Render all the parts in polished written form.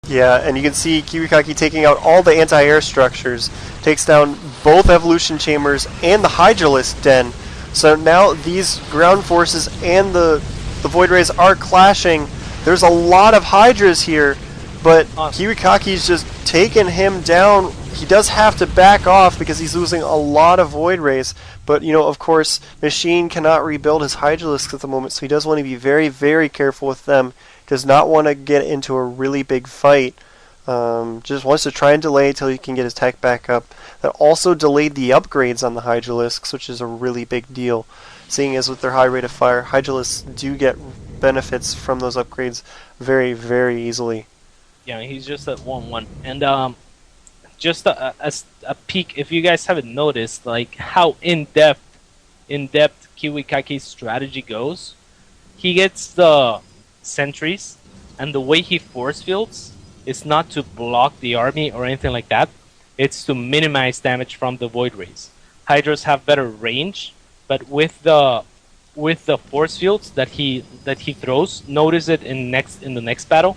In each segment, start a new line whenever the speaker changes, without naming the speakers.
Yeah, and you can see Kiwikaki taking out all the anti-air structures, takes down both evolution chambers and the Hydralisk den. So now these ground forces and the Void Rays are clashing. There's a lot of Hydras here, but Kiwikaki's just taking him down. He does have to back off because he's losing a lot of Void Rays. But, you know, of course, Machine cannot rebuild his Hydralisks at the moment, so he does want to be very, very careful with them. Does not want to get into a really big fight. Just wants to try and delay until he can get his tech back up. That also delayed the upgrades on the Hydralisks, which is a really big deal. Seeing as with their high rate of fire, Hydralisks do get benefits from those upgrades very, very easily.
Yeah, he's just at 1-1. And just a peek, if you guys haven't noticed, like how in-depth Kiwikaki's strategy goes. He gets the sentries, and the way he force fields is not to block the army or anything like that. It's to minimize damage from the Void Rays. Hydras have better range, but with the force fields that he throws, notice it in the next battle.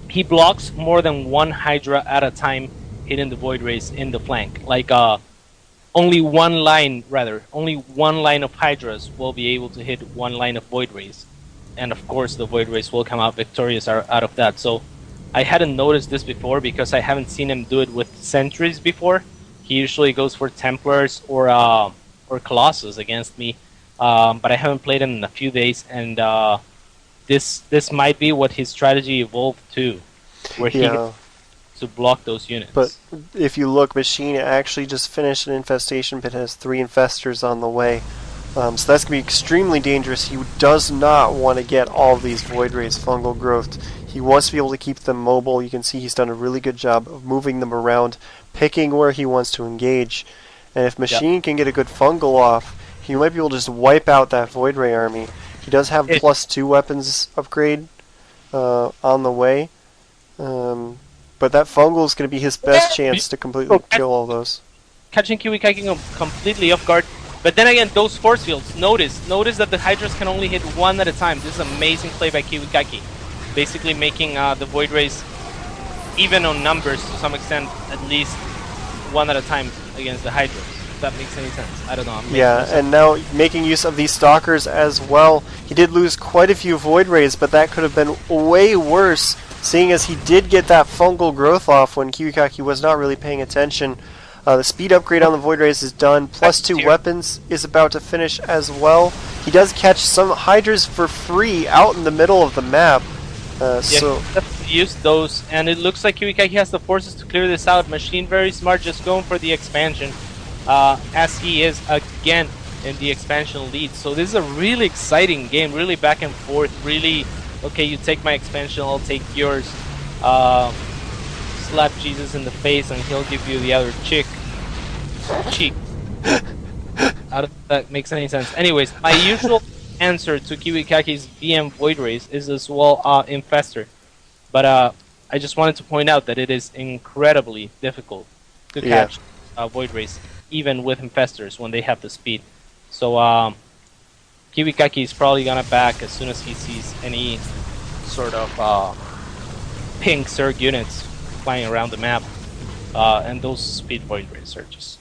He blocks more than one Hydra at a time, hitting the Void Rays in the flank. Like only one line of Hydras will be able to hit one line of Void Rays. And of course the Void Rays will come out victorious out of that. So I hadn't noticed this before because I haven't seen him do it with sentries before. He usually goes for Templars or Colossus against me, but I haven't played him in a few days, and this might be what his strategy evolved to, where he gets to block those units.
But if you look, Machine actually just finished an infestation pit, has 3 infestors on the way. So that's going to be extremely dangerous. He does not want to get all of these Void Rays fungal growth. He wants to be able to keep them mobile. You can see he's done a really good job of moving them around, picking where he wants to engage. And if Machine can get a good fungal off, he might be able to just wipe out that Void Ray army. He does have +2 weapons upgrade on the way. But that fungal is going to be his best chance to completely kill all those.
Catching Kiwikaki completely off guard. But then again, those force fields, notice that the Hydras can only hit one at a time. This is an amazing play by Kiwikaki. Basically making the Void Rays even on numbers to some extent, at least one at a time against the Hydras. If that makes any sense. I don't know.
Yeah, and now making use of these Stalkers as well. He did lose quite a few Void Rays, but that could have been way worse, seeing as he did get that fungal growth off when Kiwikaki was not really paying attention. The speed upgrade on the Void Rays is done. +2 weapons is about to finish as well. He does catch some Hydras for free out in the middle of the map. So
use those, and it looks like Kiwikaki has the forces to clear this out. Machine very smart, just going for the expansion, as he is again in the expansion lead. So this is a really exciting game, really back and forth, really, okay, you take my expansion, I'll take yours. Slap Jesus in the face and he'll give you the other cheek. How does that makes any sense? Anyways, my usual answer to Kiwikaki's VM Void Rays is as well Infestor. But I just wanted to point out that it is incredibly difficult to catch Void Rays, even with Infestors when they have the speed. So Kiwikaki is probably gonna back as soon as he sees any sort of pink Zerg units flying around the map, and those speed Void Rays are just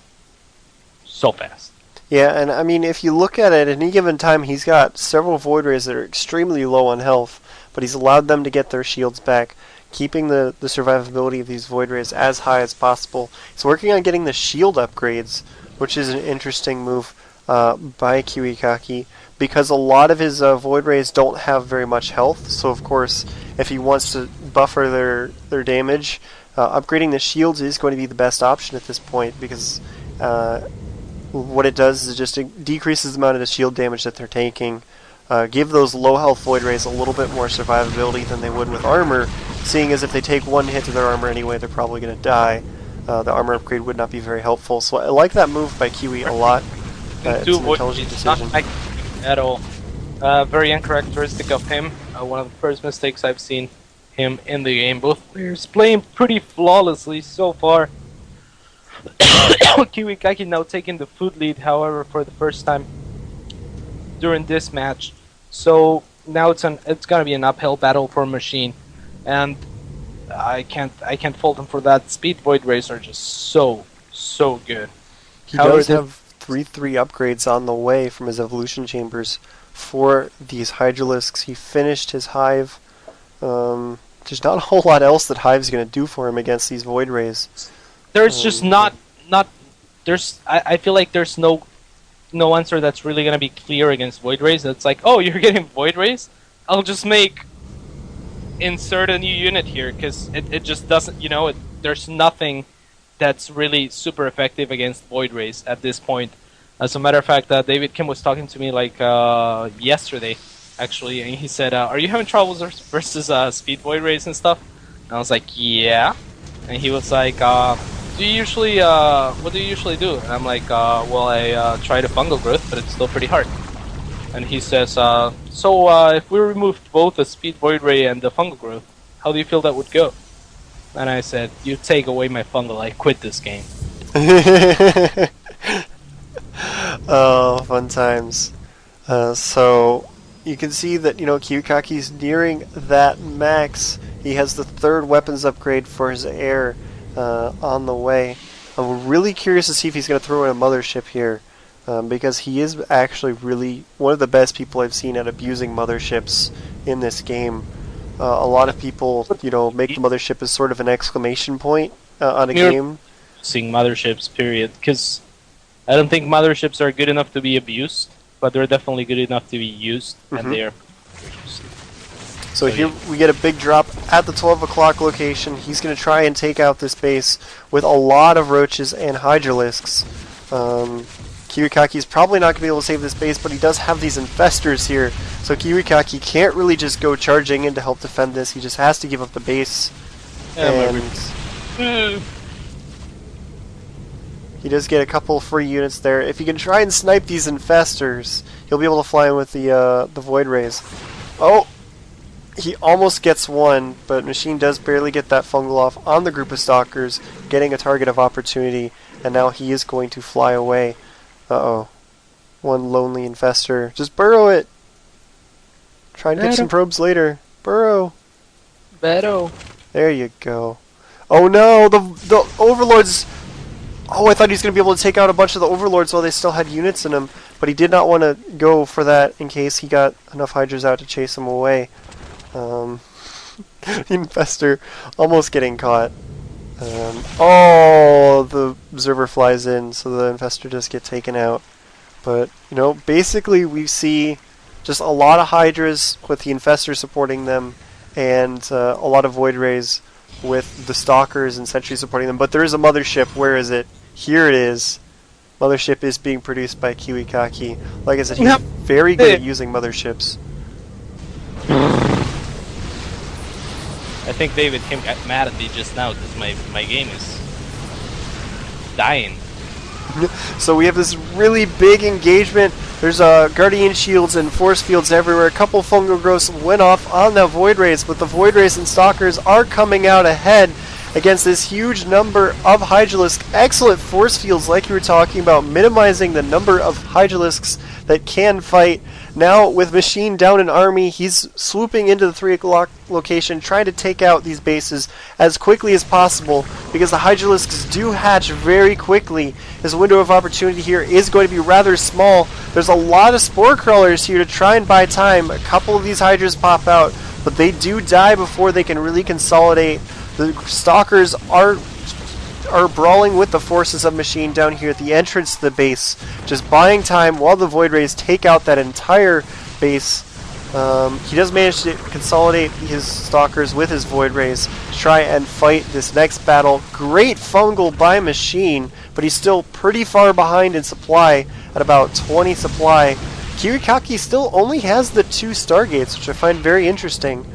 so fast.
Yeah, and I mean, if you look at it, at any given time, he's got several Void Rays that are extremely low on health, but he's allowed them to get their shields back, keeping the survivability of these Void Rays as high as possible. He's working on getting the shield upgrades, which is an interesting move by Kiwikaki, because a lot of his Void Rays don't have very much health, so of course, if he wants to buffer their damage, upgrading the shields is going to be the best option at this point, because what it does is it just decreases the amount of the shield damage that they're taking, give those low health Void Rays a little bit more survivability than they would with armor, seeing as if they take one hit to their armor anyway, they're probably going to die. The armor upgrade would not be very helpful, so I like that move by Kiwi a lot. It's an intelligent decision.
Not at all. Very uncharacteristic of him. One of the first mistakes I've seen him in the game. Both players playing pretty flawlessly so far. Kiwikaki now taking the food lead, however, for the first time during this match. So now it's gonna be an uphill battle for Machine, and I can't fault him for that. Speed Void Rays are just so good.
He
However,
does have 3/3 upgrades on the way from his evolution chambers for these Hydralisks. He finished his Hive. There's not a whole lot else that Hive's going to do for him against these Void Rays.
there's just not there's I feel like there's no answer that's really gonna be clear against Void Rays. It's like, oh, you're getting Void Rays? I'll just insert a new unit here, because it just doesn't, there's nothing that's really super effective against Void Rays at this point. As a matter of fact, David Kim was talking to me like yesterday, actually, and he said, are you having troubles versus Speed Void Rays and stuff? And I was like, yeah. And he was like, what do you usually do? And I'm like, well, I tried a fungal growth, but it's still pretty hard. And he says, so if we removed both the Speed Void Ray and the fungal growth, how do you feel that would go? And I said, you take away my fungal, I quit this game.
Oh, fun times. So you can see that, Kiwikaki's nearing that max. He has the 3rd weapons upgrade for his heir on the way. I'm really curious to see if he's going to throw in a mothership here, because he is actually really one of the best people I've seen at abusing motherships in this game. A lot of people, make the mothership as sort of an exclamation point on a game.
Seeing motherships, period. Because I don't think motherships are good enough to be abused, but they're definitely good enough to be used, and they are.
So here we get a big drop at the 12 o'clock location. He's going to try and take out this base with a lot of roaches and hydralisks. Kiwikaki's probably not going to be able to save this base, but he does have these infestors here. So Kiwikaki can't really just go charging in to help defend this. He just has to give up the base. And he does get a couple free units there. If he can try and snipe these infestors, he'll be able to fly in with the Void Rays. Oh! He almost gets one, but Machine does barely get that fungal off on the group of stalkers, getting a target of opportunity, and now he is going to fly away. Uh-oh. One lonely infestor. Just burrow it! Try and pick some probes later. Burrow!
Beto.
There you go. Oh no! The Overlords... Oh, I thought he was going to be able to take out a bunch of the Overlords while they still had units in him, but he did not want to go for that in case he got enough Hydras out to chase him away. Infestor almost getting caught. Oh, the observer flies in, so the infestor does get taken out. But, basically we see just a lot of Hydras with the infestor supporting them, and a lot of Void Rays with the Stalkers and Sentries supporting them. But there is a mothership. Where is it? Here it is. Mothership is being produced by Kiwikaki. Like I said, he's very good at using motherships.
I think David Kim got mad at me just now because my game is dying.
So we have this really big engagement. There's Guardian Shields and Force Fields everywhere. A couple Fungal Growths went off on the Void Rays, but the Void Rays and Stalkers are coming out ahead against this huge number of Hydralisks. Excellent Force Fields, like you were talking about, minimizing the number of Hydralisks that can fight. Now, with Machine down an army, he's swooping into the 3 o'clock location, trying to take out these bases as quickly as possible, because the Hydralisks do hatch very quickly. His window of opportunity here is going to be rather small. There's a lot of Spore Crawlers here to try and buy time. A couple of these Hydras pop out, but they do die before they can really consolidate. The Stalkers are brawling with the forces of Machine down here at the entrance to the base, just buying time while the Void Rays take out that entire base. He does manage to consolidate his Stalkers with his Void Rays to try and fight this next battle. Great fungal by Machine, but he's still pretty far behind in supply at about 20 supply. Kiwikaki still only has the 2 Stargates, which I find very interesting.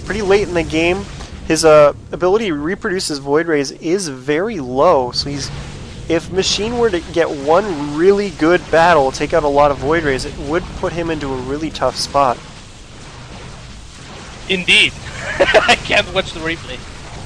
Pretty late in the game. His ability to reproduce his Void Rays is very low, so if Machine were to get one really good battle, take out a lot of Void Rays, it would put him into a really tough spot.
Indeed. I can't watch the replay.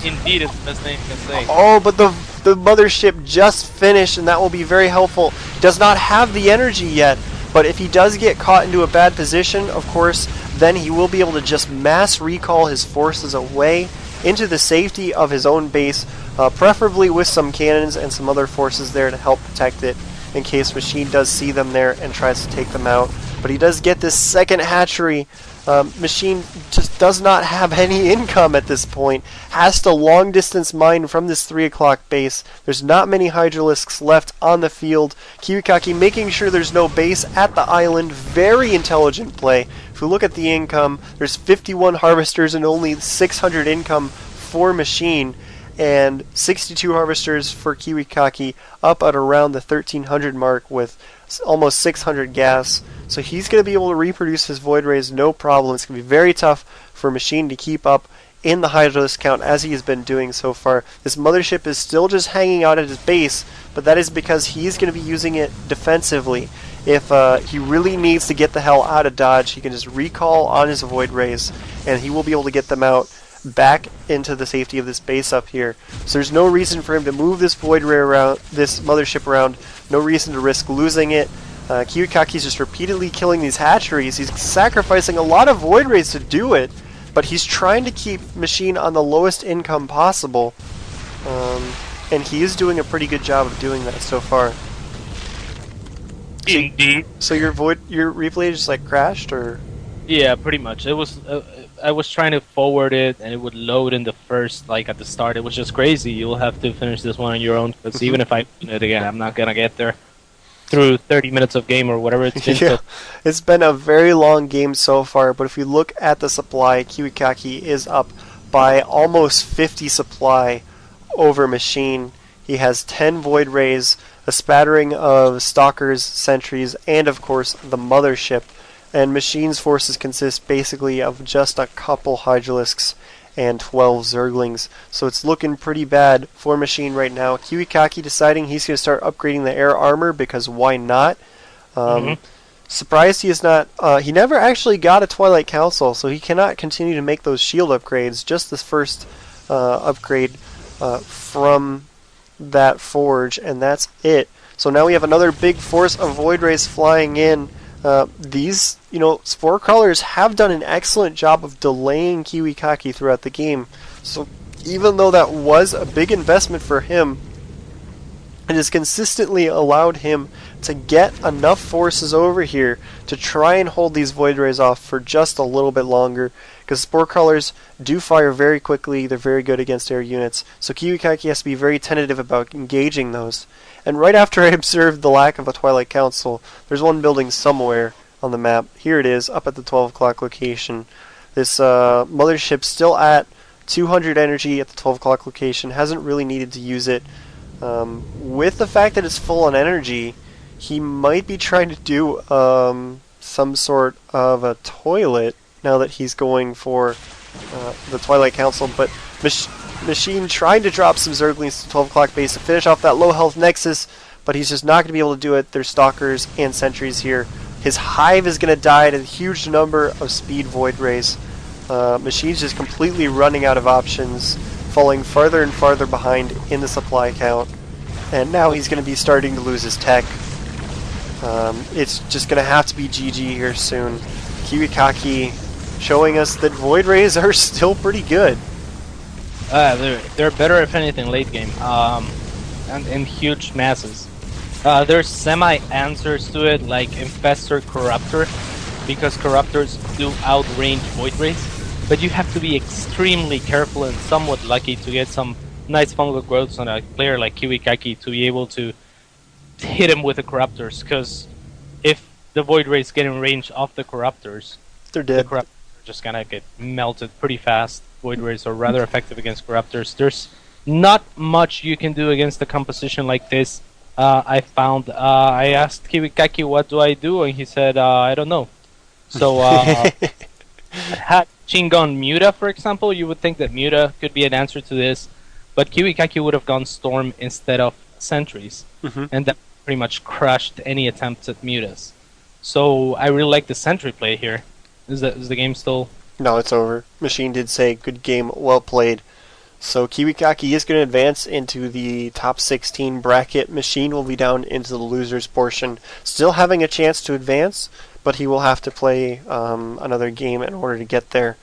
Indeed is the best thing I can say.
Oh, but the mothership just finished, and that will be very helpful. Does not have the energy yet, but if he does get caught into a bad position, of course, then he will be able to just mass recall his forces away into the safety of his own base, preferably with some cannons and some other forces there to help protect it in case Machine does see them there and tries to take them out. But he does get this second hatchery. Machine just does not have any income at this point. Has to long distance mine from this 3 o'clock base. There's not many Hydralisks left on the field. Kiwikaki making sure there's no base at the island. Very intelligent play. If we look at the income, there's 51 harvesters and only 600 income for Machine, and 62 harvesters for Kiwikaki, up at around the 1300 mark with almost 600 gas. So he's going to be able to reproduce his Void Rays no problem. It's going to be very tough for Machine to keep up in the Hydralisk count as he has been doing so far. This mothership is still just hanging out at his base, but that is because he's going to be using it defensively. If he really needs to get the hell out of Dodge, he can just recall on his Void Rays, and he will be able to get them out back into the safety of this base up here. So there's no reason for him to move this Void Ray around, this mothership around. No reason to risk losing it. Kiwikaki's just repeatedly killing these hatcheries. He's sacrificing a lot of Void Rays to do it, but he's trying to keep Machine on the lowest income possible. And he is doing a pretty good job of doing that so far.
Indeed.
So your replay just like crashed, or?
Yeah, pretty much. It was. I was trying to forward it, and it would load in the first, like at the start. It was just crazy. You'll have to finish this one on your own, because even if I do it again, I'm not gonna get there through 30 minutes of game or whatever it's been.
Yeah, it's been a very long game so far. But if you look at the supply, Kiwikaki is up by almost 50 supply over Machine. He has 10 Void Rays, a spattering of Stalkers, Sentries, and of course the Mothership. And Machine's forces consist basically of just a couple Hydralisks and 12 Zerglings. So it's looking pretty bad for Machine right now. Kiwikaki deciding he's going to start upgrading the air armor, because why not? Surprised he is not... he never actually got a Twilight Council, so he cannot continue to make those shield upgrades. Just this first upgrade from that forge, and that's it. So now we have another big force of Void Rays flying in. These, Spore Crawlers have done an excellent job of delaying Kiwikaki throughout the game. So even though that was a big investment for him, it has consistently allowed him to get enough forces over here to try and hold these Void Rays off for just a little bit longer, because Spore Crawlers do fire very quickly. They're very good against air units, so Kiwikaki has to be very tentative about engaging those. And right after I observed the lack of a Twilight Council, there's one building somewhere on the map. Here it is, up at the 12 o'clock location. This mothership still at 200 energy at the 12 o'clock location, hasn't really needed to use it. With the fact that it's full on energy, he might be trying to do some sort of a toilet now that he's going for the Twilight Council, but Machine trying to drop some Zerglings to 12 o'clock base to finish off that low health Nexus, but he's just not going to be able to do it. There's Stalkers and Sentries here. His Hive is going to die to a huge number of Speed Void Rays. Machine's just completely running out of options, falling farther and farther behind in the supply count, and now he's going to be starting to lose his tech. It's just going to have to be GG here soon. Kiwikaki showing us that Void Rays are still pretty good.
They're better, if anything, late game, and in huge masses. There's semi-answers to it, like Infestor, Corruptor, because Corruptors do outrange Void Rays, but you have to be extremely careful and somewhat lucky to get some nice fungal growths on a player like Kiwikaki to be able to hit him with the Corruptors, because if the Void Rays get in range of the Corruptors,
they're dead.
The Corruptors are just gonna get melted pretty fast. Void Rays are rather effective against Corruptors. There's not much you can do against a composition like this. I found, I asked Kiwikaki what do I do, and he said, I don't know. So, had Machine gone Muta, for example, you would think that Muta could be an answer to this, but Kiwikaki would have gone Storm instead of Sentries, and that pretty much crushed any attempts at Mutas. So I really like the Sentry play here. Is the game still?
No, it's over. Machine did say, good game, well played. So Kiwikaki is going to advance into the top 16 bracket. Machine will be down into the losers portion. Still having a chance to advance, but he will have to play another game in order to get there.